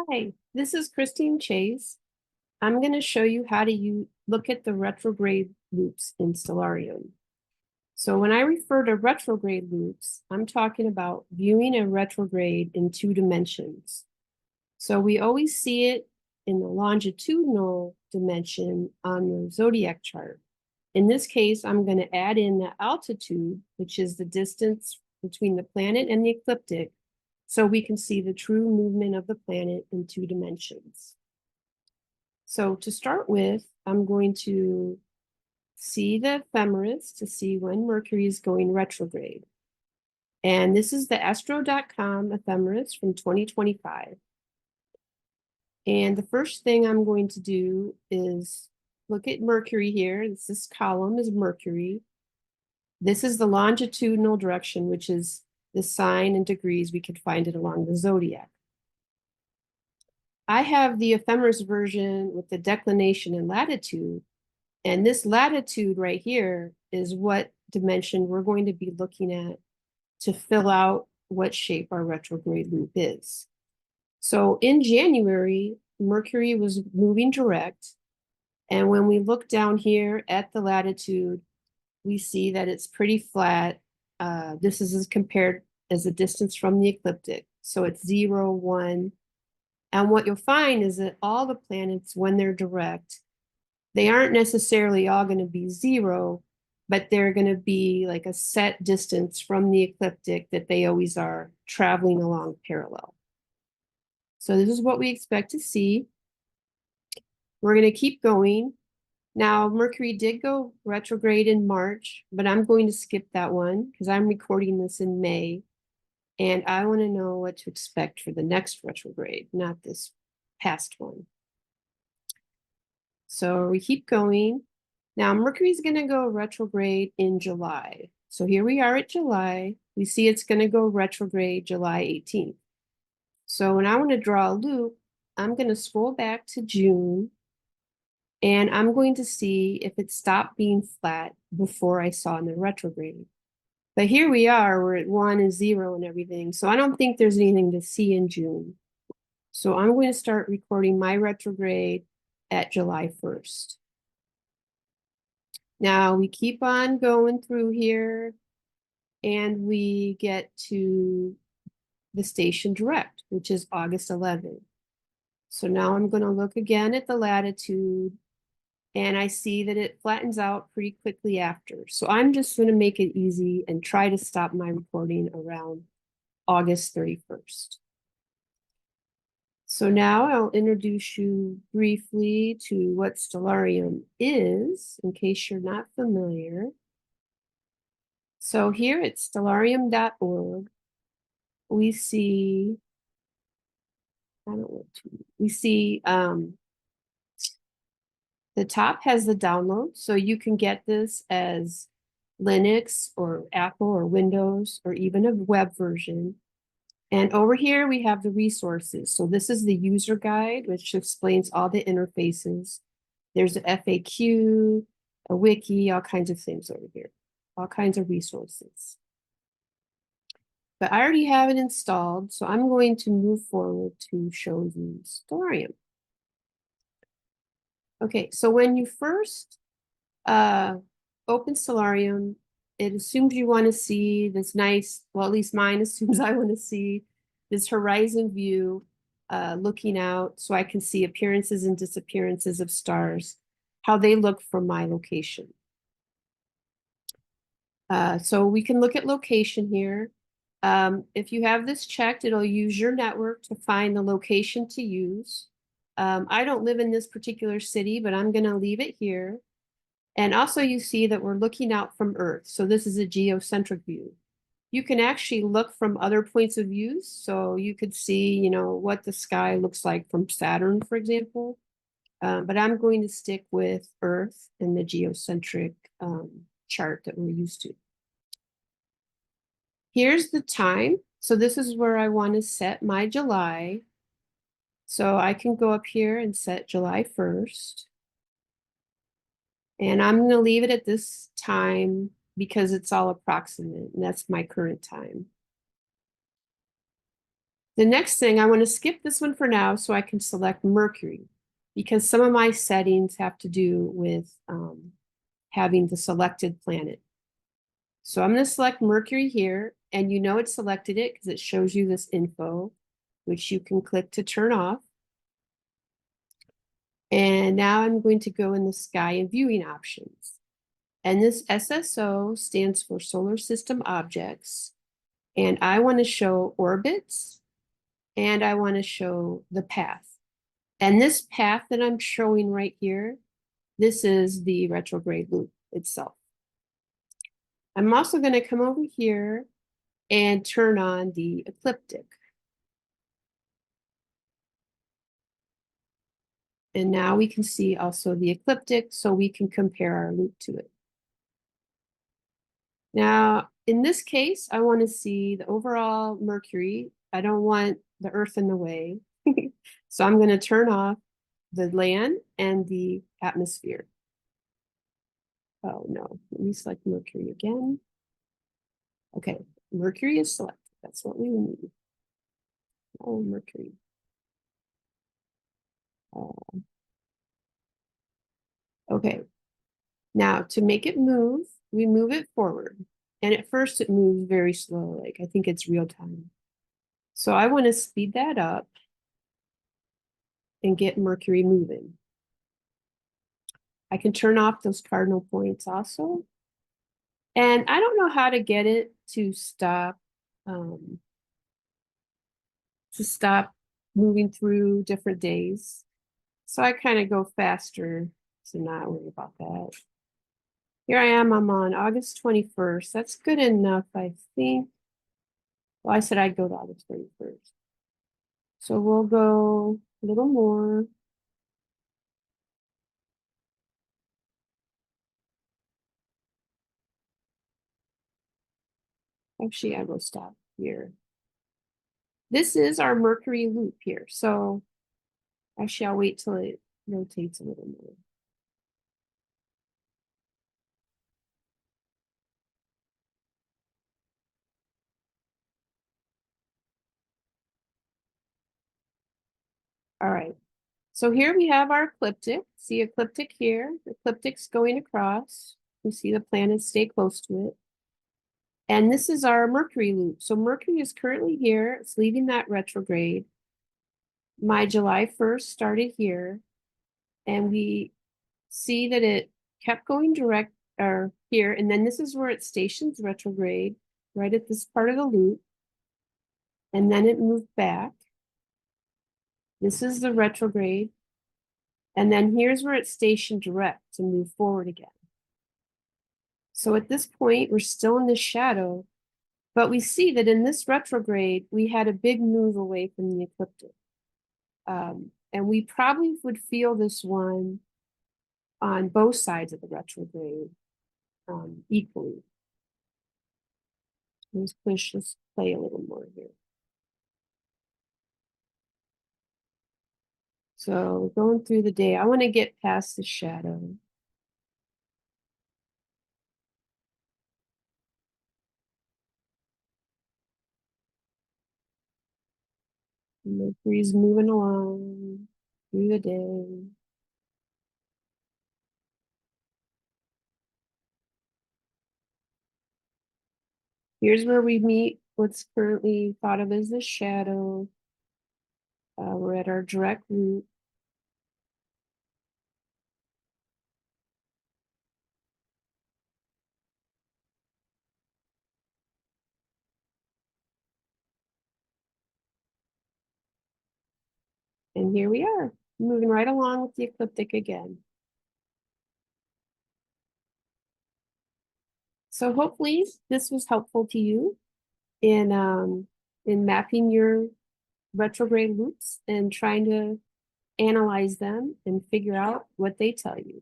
Hi, this is Christine Chase. I'm going to show you how to look at the retrograde loops in Stellarium. So when I refer to retrograde loops, I'm talking about viewing a retrograde in 2 dimensions. So we always see it in the longitudinal dimension on the zodiac chart. In this case, I'm going to add in the altitude, which is the distance between the planet and the ecliptic, so we can see the true movement of the planet in 2 dimensions. So to start with, I'm going to see the ephemeris to see when Mercury is going retrograde. And this is the astro.com ephemeris from 2025. And the first thing I'm going to do is look at Mercury here. This column is Mercury. This is the longitudinal direction, which is the sign in degrees we could find it along the zodiac. I have the ephemeris version with the declination and latitude, and this latitude right here is what dimension we're going to be looking at to fill out what shape our retrograde loop is. So in January, Mercury was moving direct, and when we look down here at the latitude, we see that it's pretty flat. This is as compared as the distance from the ecliptic. So it's 0, 1. And what you'll find is that all the planets, when they're direct, they aren't necessarily all going to be 0, but they're going to be like a set distance from the ecliptic that they always are traveling along parallel. So this is what we expect to see. We're going to keep going. Now, Mercury did go retrograde in March, but I'm going to skip that one because I'm recording this in May. And I want to know what to expect for the next retrograde, not this past one. So we keep going. Now, Mercury's going to go retrograde in July. So here we are at July. We see it's going to go retrograde July 18th. So when I want to draw a loop, I'm going to scroll back to June, and I'm going to see if it stopped being flat before I saw in the retrograde. But here we are, we're at 1 and 0 and everything. So I don't think there's anything to see in June. So I'm going to start recording my retrograde at July 1st. Now we keep on going through here, and we get to the station direct, which is August 11th. So now I'm going to look again at the latitude, and I see that it flattens out pretty quickly after. So I'm just going to make it easy and try to stop my recording around August 31st. So now I'll introduce you briefly to what Stellarium is, in case you're not familiar. So here at stellarium.org, we see, the top has the download, so you can get this as Linux or Apple or Windows or even a web version. And over here we have the resources. So this is the user guide, which explains all the interfaces. There's a FAQ, a wiki, all kinds of things over here, all kinds of resources. But I already have it installed, so I'm going to move forward to show you Stellarium. Okay, so when you first open Stellarium, it assumes you want to see this nice, well, at least mine assumes I want to see this horizon view looking out so I can see appearances and disappearances of stars, how they look from my location. So we can look at location here. If you have this checked, it'll use your network to find the location to use. I don't live in this particular city, but I'm going to leave it here. And also you see that we're looking out from Earth. So this is a geocentric view. You can actually look from other points of view. So you could see, what the sky looks like from Saturn, for example. But I'm going to stick with Earth and the geocentric chart that we're used to. Here's the time. So this is where I want to set my July. So I can go up here and set July 1st. And I'm going to leave it at this time because it's all approximate, and that's my current time. The next thing, I want to skip this one for now so I can select Mercury, because some of my settings have to do with having the selected planet. So I'm going to select Mercury here, and you know it selected it because it shows you this info, which you can click to turn off. And now I'm going to go in the sky and viewing options. And this SSO stands for Solar System Objects. And I want to show orbits, and I want to show the path. And this path that I'm showing right here, this is the retrograde loop itself. I'm also going to come over here and turn on the ecliptic. And now we can see also the ecliptic, so we can compare our loop to it. Now, in this case, I want to see the overall Mercury. I don't want the Earth in the way. So I'm going to turn off the land and the atmosphere. Oh no, let me select Mercury again. Okay, Mercury is selected. That's what we need. Oh, Mercury. Okay, now to make it move, we move it forward. And at first it moves very slow, like I think it's real time. So I want to speed that up and get Mercury moving. I can turn off those cardinal points also. And I don't know how to get it to stop moving through different days. So I kind of go faster to not worry about that. Here I am, I'm on August 21st. That's good enough, I think. Well, I said I'd go to August 31st. So we'll go a little more. Actually, I will stop here. This is our Mercury loop here. So actually, I'll wait till it rotates a little more. All right. So here we have our ecliptic. See ecliptic here. The ecliptic's going across. You see the planets stay close to it. And this is our Mercury loop. So Mercury is currently here. It's leaving that retrograde. My July 1st started here. And we see that it kept going direct or here. And then this is where it stations retrograde, right at this part of the loop. And then it moved back. This is the retrograde. And then here's where it's stationed direct to move forward again. So at this point, we're still in the shadow, but we see that in this retrograde, we had a big move away from the ecliptic. And we probably would feel this one on both sides of the retrograde equally. Let's play a little more here. So going through the day, I want to get past the shadow. Mercury's moving along through the day. Here's where we meet what's currently thought of as the shadow. We're at our direct route. And here we are, moving right along with the ecliptic again. So hopefully this was helpful to you in mapping your retrograde loops and trying to analyze them and figure out what they tell you.